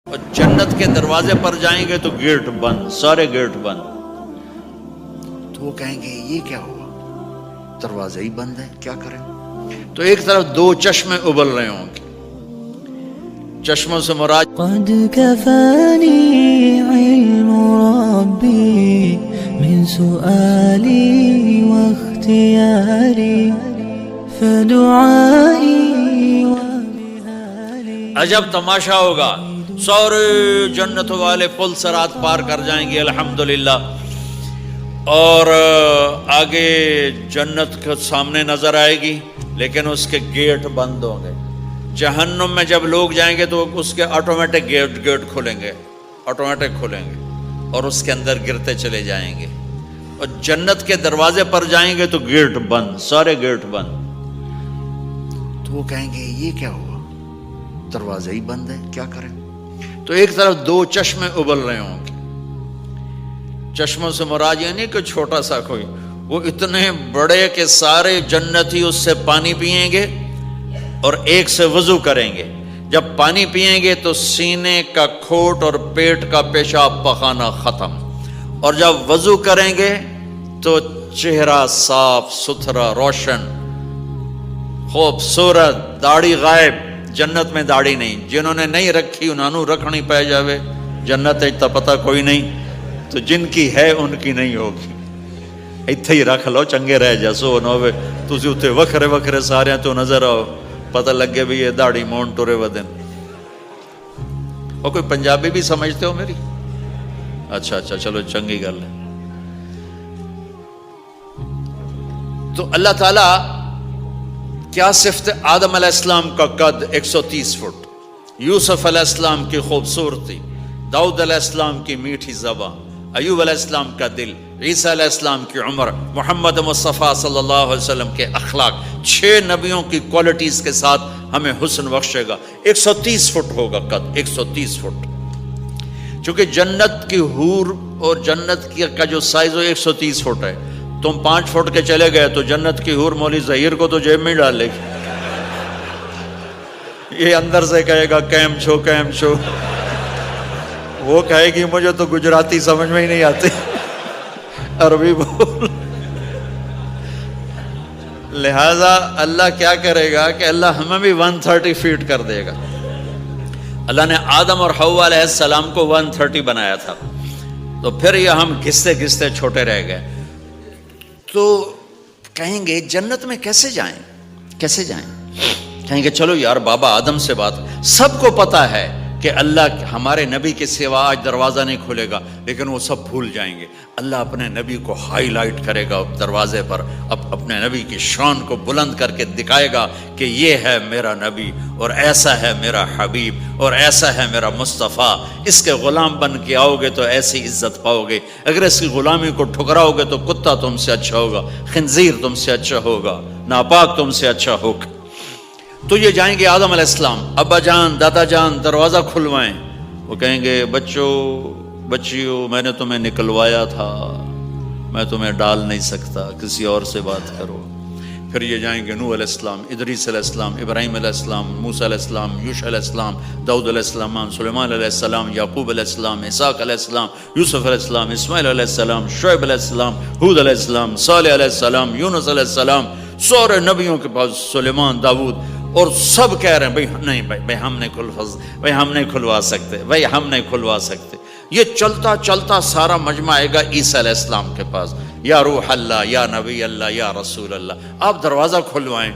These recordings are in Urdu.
اور جنت کے دروازے پر جائیں گے تو گیٹ بند، سارے گیٹ بند۔ تو وہ کہیں گے یہ کیا ہوا، دروازے ہی بند ہے، کیا کریں؟ تو ایک طرف دو چشمے ابل رہے ہوں گے، چشموں سے مراد قد كفاني علم ربي من سؤالي واختياري فدعائي وبهالي۔ عجب تماشا ہوگا، سارے جنت والے پل صراط پار کر جائیں گے الحمدللہ، اور آگے جنت کے سامنے نظر آئے گی لیکن اس کے گیٹ بند ہوں گے۔ جہنم میں جب لوگ جائیں گے تو اس کے آٹومیٹک گیٹ کھلیں گے، آٹومیٹک کھلیں گے اور اس کے اندر گرتے چلے جائیں گے۔ اور جنت کے دروازے پر جائیں گے تو گیٹ بند، سارے گیٹ بند۔ تو وہ کہیں گے یہ کیا ہوا، دروازے ہی بند ہے، کیا کریں؟ تو ایک طرف دو چشمے ابل رہے ہوں گے، چشموں سے مراد یہ نہیں کہ چھوٹا سا کوئی، وہ اتنے بڑے کہ سارے جنتی اس سے پانی پئیں گے اور ایک سے وضو کریں گے۔ جب پانی پئیں گے تو سینے کا کھوٹ اور پیٹ کا پیشاب پخانا ختم، اور جب وضو کریں گے تو چہرہ صاف ستھرا روشن خوبصورت، داڑھی غائب۔ جنت میں داڑھی نہیں، جنہوں نے نہیں رکھی انہوں نے رکھنی پہ جاوے، جنت تا پتہ کوئی نہیں، تو جن کی ہے ان کی نہیں ہوگی۔ اتھے ہی رکھ لو، چنگے رہ جیسو نہ ہوئے تسی اتھے وکھرے وکھرے سارے تو نظر آؤ، پتہ لگے بھی یہ داڑھی مون ٹورے ودن۔ اور کوئی پنجابی بھی سمجھتے ہو میری؟ اچھا چلو چنگی گل ہے۔ تو اللہ تعالیٰ کیا صفت آدم علیہ السلام کا قد 130 فٹ، یوسف علیہ السلام کی خوبصورتی، داؤد علیہ السلام کی میٹھی زبان، ایوب علیہ السلام کا دل، عیسیٰ علیہ السلام کی عمر، محمد مصطفیٰ صلی اللہ علیہ وسلم کے اخلاق، 6 نبیوں کی کوالٹیز کے ساتھ ہمیں حسن بخشے گا۔ 130 فٹ ہوگا قد، 130 فٹ۔ چونکہ جنت کی حور اور جنت کا جو سائز ہو 130 فٹ ہے، تم 5 فٹ کے چلے گئے تو جنت کی حور مولوی ظہیر کو تو جیب میں ڈال لے گی، یہ اندر سے کہے گا کیم چھو کیم چھو، وہ کہے گی مجھے تو گجراتی سمجھ میں ہی نہیں آتی، عربی بول۔ لہذا اللہ کیا کرے گا کہ اللہ ہمیں بھی 130 فیٹ کر دے گا۔ اللہ نے آدم اور حوا علیہ السلام کو 130 بنایا تھا، تو پھر یہ ہم گھستے گھستے چھوٹے رہ گئے۔ تو کہیں گے جنت میں کیسے جائیں، کیسے جائیں؟ کہیں گے چلو یار بابا آدم سے بات، سب کو پتا ہے کہ اللہ ہمارے نبی کے سوا آج دروازہ نہیں کھلے گا، لیکن وہ سب بھول جائیں گے۔ اللہ اپنے نبی کو ہائی لائٹ کرے گا دروازے پر، اپنے نبی کی شان کو بلند کر کے دکھائے گا کہ یہ ہے میرا نبی، اور ایسا ہے میرا حبیب، اور ایسا ہے میرا مصطفیٰ۔ اس کے غلام بن کے آؤ گے تو ایسی عزت پاؤ گے، اگر اس کی غلامی کو ٹھکراؤ گے تو کتا تم سے اچھا ہوگا، خنزیر تم سے اچھا ہوگا، ناپاک تم سے اچھا ہوگا۔ تو یہ جائیں گے آدم علیہ السلام، ابا جان دادا جان دروازہ کھلوائیں۔ وہ کہیں گے بچوں بچیوں میں نے تمہیں نکلوایا تھا، میں تمہیں ڈال نہیں سکتا، کسی اور سے بات کرو۔ پھر یہ جائیں گے نوح علیہ السلام، ادریس علیہ السلام، ابراہیم علیہ السلام، موسیٰ علیہ السلام، یوشع علیہ السلام، داؤد علیہ السلام، سلیمان علیہ السلام، یعقوب علیہ السلام، اسحاق علیہ السلام، یوسف علیہ السلام، اسماعیل علیہ السلام، شعیب علیہ السلام، ہود علیہ السلام، صالح علیہ السلام، یونس علیہ السلام، سارے نبیوں کے پاس، سلیمان، داؤد، اور سب کہہ رہے ہیں بھائی نہیں بھائی ہم نہیں کھلوا سکتے، بھائی ہم نہیں کھلوا سکتے۔ یہ چلتا چلتا سارا مجمع آئے گا عیسیٰ علیہ السلام کے پاس، یا روح اللہ، یا نبی اللہ، یا رسول اللہ، آپ دروازہ کھلوائیں۔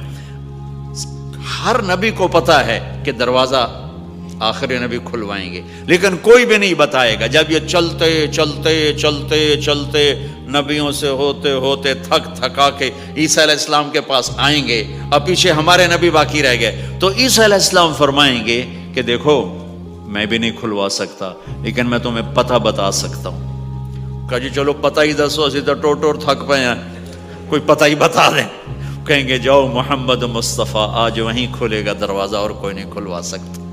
ہر نبی کو پتا ہے کہ دروازہ آخری نبی کھلوائیں گے، لیکن کوئی بھی نہیں بتائے گا۔ جب یہ چلتے چلتے چلتے چلتے نبیوں سے ہوتے ہوتے تھکا کے عیسیٰ علیہ السلام کے پاس آئیں گے، اب پیچھے ہمارے نبی باقی رہ گئے، تو عیسیٰ علیہ السلام فرمائیں گے کہ دیکھو میں بھی نہیں کھلوا سکتا، لیکن میں تمہیں پتہ بتا سکتا ہوں۔ کہا جی چلو پتہ ہی دسو، اسی تو ٹور تھک پے ہیں، کوئی پتہ ہی بتا دیں۔ کہیں گے جاؤ محمد مصطفیٰ، آج وہیں کھلے گا دروازہ اور کوئی نہیں کھلوا سکتا۔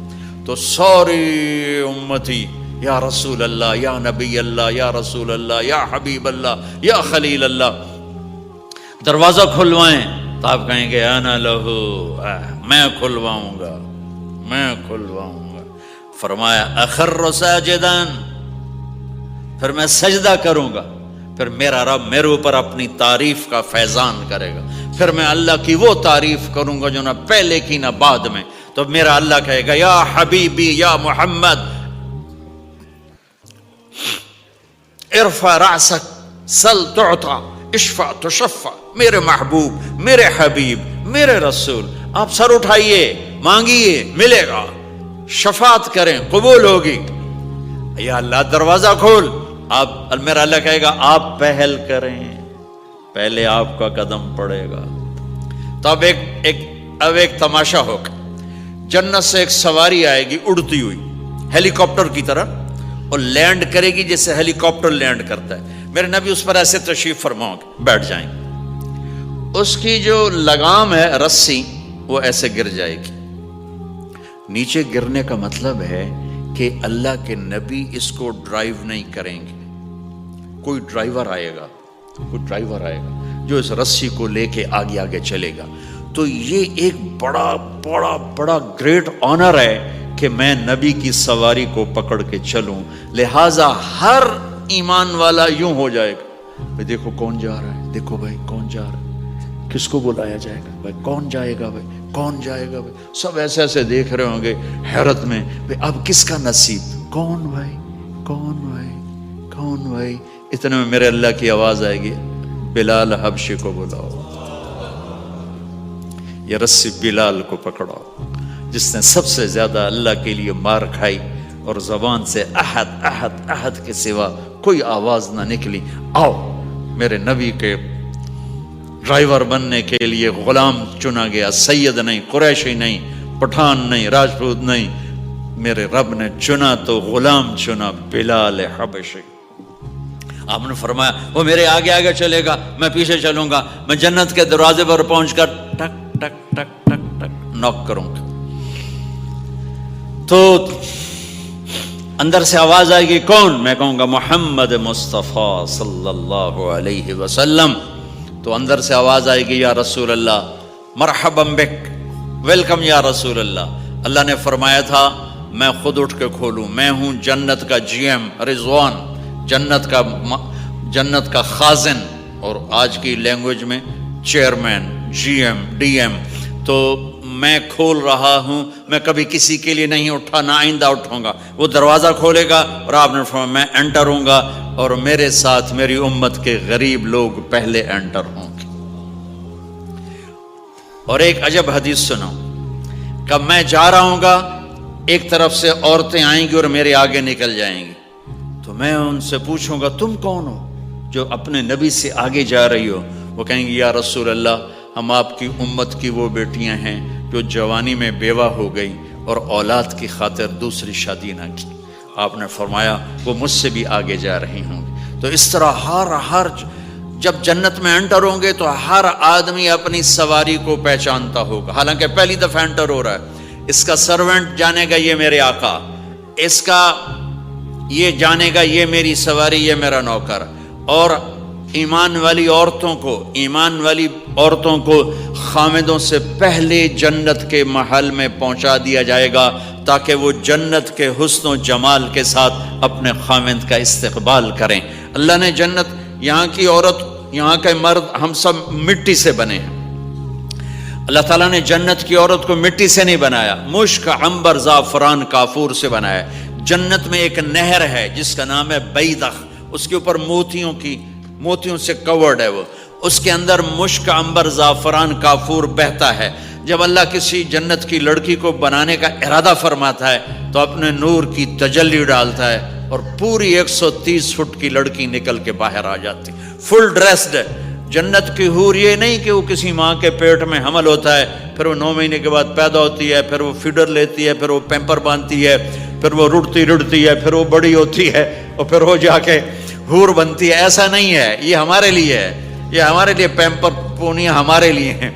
تو ساری امتی یا رسول اللہ، یا نبی اللہ، یا رسول اللہ، یا حبیب اللہ، یا خلیل اللہ، دروازہ کھلوائیں۔ تو آپ کہیں گے انا لہو، میں کھلواؤں گا، میں کھلواؤں گا۔ فرمایا اخر ساجدان، پھر میں سجدہ کروں گا، پھر میرا رب میرے اوپر اپنی تعریف کا فیضان کرے گا، پھر میں اللہ کی وہ تعریف کروں گا جو نہ پہلے کی نہ بعد میں. تو میرا اللہ کہے گا یا حبیبی یا محمد ارفع رأسک سل تعطا اشفع تشفع. میرے محبوب، میرے حبیب، میرے رسول، آپ سر اٹھائیے، مانگیے، ملے گا، شفاعت کریں، قبول ہوگی. یا اللہ دروازہ کھول. آپ میرا اللہ کہے گا آپ پہل کریں، پہلے آپ کا قدم پڑے گا. تو اب ایک تماشا ہوگا. جنت سے ایک سواری آئے گی اڑتی ہوئی ہیلی کاپٹر کی طرح، اور لینڈ کرے گی جیسے ہیلی کاپٹر لینڈ کرتا ہے. میرے نبی اس پر ایسے تشریف فرماؤ گے، بیٹھ جائیں گے. اس کی جو لگام ہے رسی وہ ایسے گر جائے گی. نیچے گرنے کا مطلب ہے کہ اللہ کے نبی اس کو ڈرائیو نہیں کریں گے. کوئی ڈرائیور آئے گا جو اس رسی کو لے کے آگے آگے چلے گا. تو یہ ایک بڑا بڑا بڑا گریٹ آنر ہے کہ میں نبی کی سواری کو پکڑ کے چلوں. لہذا ہر ایمان والا یوں ہو جائے گا، بھائی دیکھو کون جا رہا ہے، دیکھو بھائی کون جا رہا ہے، کس کو بلایا جائے گا، بھائی کون جائے گا، بھائی کون جائے گا. بھائی سب ایسے ایسے دیکھ رہے ہوں گے حیرت میں، بھائی اب کس کا نصیب، کون بھائی کون بھائی کون بھائی. اتنے میں میرے اللہ کی آواز آئے گی بلال حبشی کو بلاؤ. یہ رسی بلال کو پکڑاؤ جس نے سب سے زیادہ اللہ کے لیے مار کھائی اور زبان سے احد احد احد کے سوا کوئی آواز نہ نکلی. آؤ میرے نبی کے ڈرائیور بننے کے لیے غلام چنا گیا. سید نہیں، قریشی نہیں، پٹھان نہیں، راجپوت نہیں، میرے رب نے چنا تو غلام چنا، بلال حبشی. آپ نے فرمایا وہ میرے آگے آگے چلے گا، میں پیچھے چلوں گا. میں جنت کے دروازے پر پہنچ کر ٹک ٹک ٹک ٹک ٹک نوک کروں گا. تو اندر سے آواز آئے گی کون؟ میں کہوں گا محمد مصطفیٰ صلی اللہ علیہ وسلم. تو اندر سے آواز آئے گی یا رسول اللہ مرحبا بک، ویلکم یا رسول اللہ. اللہ نے فرمایا تھا میں خود اٹھ کے کھولوں. میں ہوں جنت کا جی ایم رضوان، جنت کا خازن، اور آج کی لینگویج میں chairman, G M, D M. تو میں کھول رہا ہوں. میں کبھی کسی کے لیے نہیں اٹھا، نہ آئندہ اٹھوں گا. وہ دروازہ کھولے گا اور آپ نے فرمایا میں انٹر ہوں گا، اور میرے ساتھ میری امت کے غریب لوگ پہلے انٹر ہوں گے. اور ایک عجب حدیث سنو کہ میں جا رہا ہوں گا، ایک طرف سے عورتیں آئیں گی اور میرے آگے نکل جائیں گی. تو میں ان سے پوچھوں گا تم کون ہو جو اپنے نبی سے آگے جا رہی ہو؟ وہ کہیں گی یا رسول اللہ ہم آپ کی امت کی وہ بیٹیاں ہیں جو جوانی میں بیوہ ہو گئی اور اولاد کی خاطر دوسری شادی نہ کی. آپ نے فرمایا وہ مجھ سے بھی آگے جا رہی ہوں گی. تو اس طرح ہر جب جنت میں انٹر ہوں گے تو ہر آدمی اپنی سواری کو پہچانتا ہوگا. حالانکہ پہلی دفعہ انٹر ہو رہا ہے. اس کا سرونٹ جانے گا یہ میرے آقا، اس کا یہ جانے گا یہ میری سواری، یہ میرا نوکر. اور ایمان والی عورتوں کو خامدوں سے پہلے جنت کے محل میں پہنچا دیا جائے گا تاکہ وہ جنت کے حسن و جمال کے ساتھ اپنے خامد کا استقبال کریں. اللہ نے جنت، یہاں کی عورت، یہاں کے مرد، ہم سب مٹی سے بنے ہیں. اللہ تعالیٰ نے جنت کی عورت کو مٹی سے نہیں بنایا، مشک، عنبر، زعفران، کافور سے بنایا. جنت میں ایک نہر ہے جس کا نام ہے بیدخ، اس کے اوپر موتیوں سے کورڈ ہے. وہ اس کے اندر مشک، عنبر، زعفران، کافور بہتا ہے. جب اللہ کسی جنت کی لڑکی کو بنانے کا ارادہ فرماتا ہے تو اپنے نور کی تجلی ڈالتا ہے اور پوری 130 فٹ کی لڑکی نکل کے باہر آ جاتی، فل ڈریسڈ ہے. جنت کی حور یہ نہیں کہ وہ کسی ماں کے پیٹ میں حمل ہوتا ہے، پھر وہ 9 مہینے کے بعد پیدا ہوتی ہے، پھر وہ فیڈر لیتی ہے، پھر وہ پیمپر باندھتی ہے، پھر وہ رڑتی ہے، پھر وہ بڑی ہوتی ہے اور پھر وہ جا کے حور بنتی ہے. ایسا نہیں ہے، یہ ہمارے لیے ہے، یہ ہمارے لیے پیمپر پونیاں ہمارے لیے ہیں.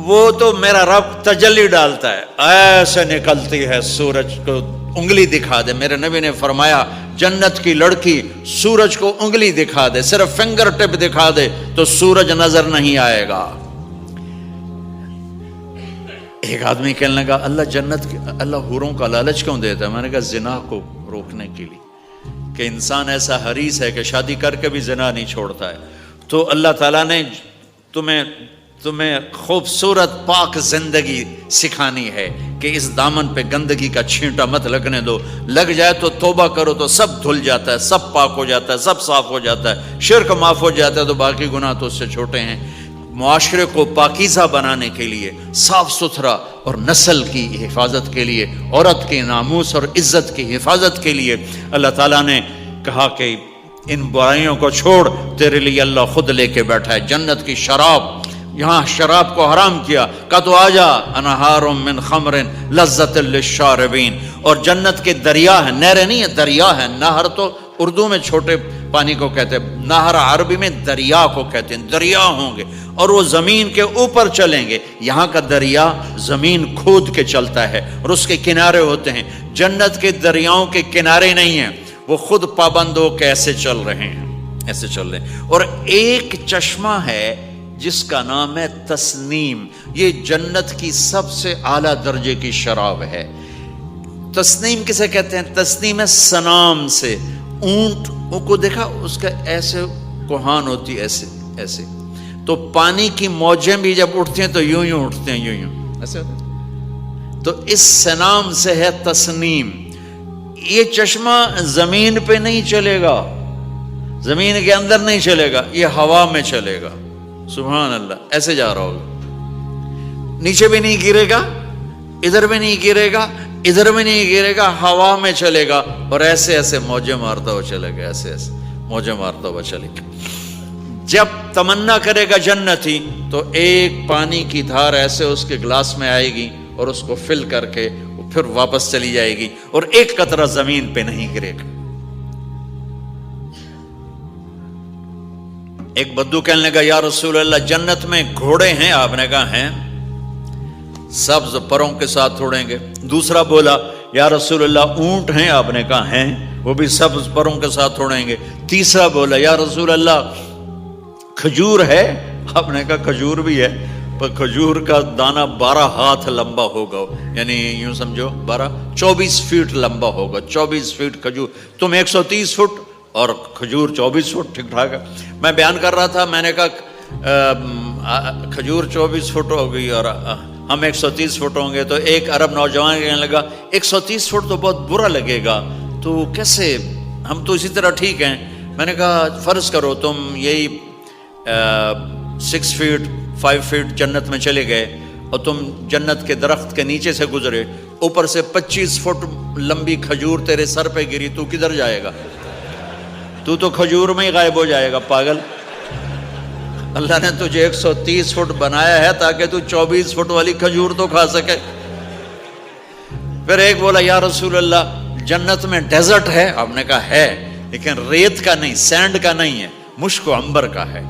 وہ تو میرا رب تجلی ڈالتا ہے، ایسے نکلتی ہے سورج کو انگلی دکھا دے. میرے نبی نے فرمایا جنت کی لڑکی سورج کو انگلی دکھا دے، صرف فنگر ٹپ دکھا دے تو سورج نظر نہیں آئے گا. ایک آدمی کہنے لگا اللہ حوروں کا لالچ کیوں دیتا ہے؟ میں نے کہا زنا کو روکنے کے لیے، کہ انسان ایسا حریص ہے کہ شادی کر کے بھی زنا نہیں چھوڑتا ہے، تو اللہ تعالیٰ نے تمہیں خوبصورت پاک زندگی سکھانی ہے کہ اس دامن پہ گندگی کا چھینٹا مت لگنے دو، لگ جائے تو توبہ کرو تو سب دھل جاتا ہے، سب پاک ہو جاتا ہے، سب صاف ہو جاتا ہے، شرک معاف ہو جاتا ہے، تو باقی گناہ تو اس سے چھوٹے ہیں۔ معاشرے کو پاکیزہ بنانے کے لیے، صاف ستھرا، اور نسل کی حفاظت کے لیے، عورت کے ناموس اور عزت کی حفاظت کے لیے اللہ تعالیٰ نے کہا کہ ان برائیوں کو چھوڑ، تیرے لیے اللہ خود لے کے بیٹھا ہے جنت کی شراب۔ یہاں شراب کو حرام کیا، کہا تو آجا انہار من خمر لذت للشاربین، اور جنت کے دریا ہیں، نہریں نہیں ہیں، دریا ہیں۔ نہر تو اردو میں چھوٹے پانی کو کہتے ہیں، نہر عربی میں دریا کو کہتے ہیں، دریا ہوں گے اور وہ زمین کے اوپر چلیں گے۔ یہاں کا دریا زمین کھود کے چلتا ہے اور اس کے کنارے ہوتے ہیں، جنت کے دریاؤں کے کنارے نہیں ہیں، وہ خود پابند ہو کے ایسے چل رہے ہیں، ایسے چل رہے ہیں۔ اور ایک چشمہ ہے جس کا نام ہے تسنیم، یہ جنت کی سب سے اعلیٰ درجے کی شراب ہے۔ تسنیم کسے کہتے ہیں؟ تسنیم ہے سنام سے، اونٹ کو دیکھا اس کا ایسے کوہان ہوتی ہے، ایسے ایسے، تو پانی کی موجیں بھی جب اٹھتی ہیں تو یوں یوں اٹھتے ہیں، یوں یوں ایسے ہوتے ہیں، تو اس سنام سے ہے تسنیم۔ یہ چشمہ زمین پہ نہیں چلے گا، زمین کے اندر نہیں چلے گا، یہ ہوا میں چلے گا، سبحان اللہ، ایسے جا رہا ہوگا، نیچے بھی نہیں گرے گا، ادھر بھی نہیں گرے گا، ادھر بھی نہیں گرے گا، ہوا میں چلے گا، اور ایسے ایسے موجیں مارتا ہوا چلے گا، ایسے ایسے موجیں مارتا ہوا چلے گا۔ جب تمنا کرے گا جنتی تو ایک پانی کی دھار ایسے اس کے گلاس میں آئے گی اور اس کو فل کر کے پھر واپس چلی جائے گی، اور ایک قطرہ زمین پہ نہیں گرے گا۔ ایک بدو کہنے لگا یا رسول اللہ جنت میں گھوڑے ہیں؟ آپ نے کہا ہیں، سبز پروں کے ساتھ اڑیں گے۔ دوسرا بولا یا رسول اللہ اونٹ ہیں؟ آپ نے کہا ہیں، وہ بھی سبز پروں کے ساتھ اڑیں گے۔ تیسرا بولا یا رسول اللہ کھجور ہے؟ آپ نے کہا کھجور بھی ہے، پر کھجور کا دانہ 12 ہاتھ لمبا ہوگا، یعنی یوں سمجھو 24 فٹ لمبا ہوگا، 24 فٹ کھجور، تم 130 فٹ اور کھجور 24 فٹ، ٹھیک ٹھاک ہے۔ میں بیان کر رہا تھا، میں نے کہا کھجور 24 فٹ ہوگی اور ہم 130 فٹ ہوں گے، تو ایک عرب نوجوان کہنے لگا 130 فٹ تو بہت برا لگے گا، تو کیسے، ہم تو اسی طرح ٹھیک ہیں۔ میں نے کہا فرض کرو تم یہی 6 فٹ 5 فٹ جنت میں چلے گئے اور تم جنت کے درخت کے نیچے سے گزرے، اوپر سے 25 فٹ لمبی کھجور تیرے سر پہ گری، تو کدھر جائے گا؟ تو کھجور میں ہی غائب ہو جائے گا، پاگل۔ اللہ نے تجھے 130 فٹ بنایا ہے تاکہ تو 24 فٹ والی کھجور تو کھا سکے۔ پھر ایک بولا یا رسول اللہ جنت میں ڈیزرٹ ہے؟ آپ نے کہا ہے، لیکن ریت کا نہیں، سینڈ کا نہیں ہے، مشک و عنبر کا ہے۔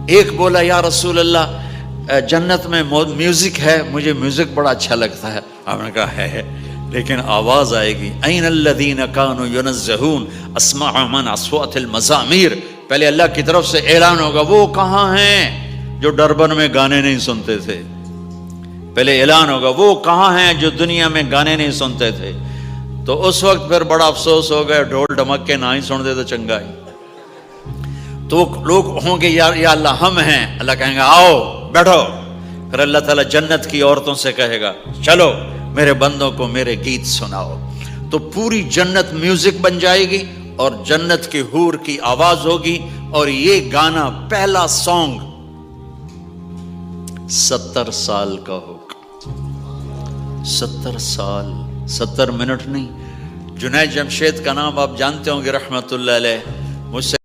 ایک بولا یا رسول اللہ جنت میں میوزک ہے؟ مجھے میوزک بڑا اچھا لگتا ہے۔ آپ نے کہا ہے، لیکن آواز آئے گی این الذین کانوا ینزہون اسمع من اصوات المزامیر، پہلے اللہ کی طرف سے اعلان ہوگا وہ کہاں ہیں جو ڈربن میں گانے نہیں سنتے تھے، پہلے اعلان ہوگا وہ کہاں ہیں جو دنیا میں گانے نہیں سنتے تھے، تو اس وقت پھر بڑا افسوس ہوگا، ڈھول ڈھمک کے نہ ہی سن دے تو چنگا ہی۔ تو لوگ ہوں گے یا اللہ ہم ہیں، اللہ کہیں گا آؤ بیٹھو، پھر اللہ تعالیٰ جنت کی عورتوں سے کہے گا چلو میرے بندوں کو میرے گیت سناؤ، تو پوری جنت میوزک بن جائے گی اور جنت کی حور کی آواز ہوگی، اور یہ گانا پہلا سانگ 70 سال کا ہوگا، 70 سال، 70 منٹ نہیں۔ جنید جمشید کا نام آپ جانتے ہوں گے رحمت اللہ علیہ، مجھ سے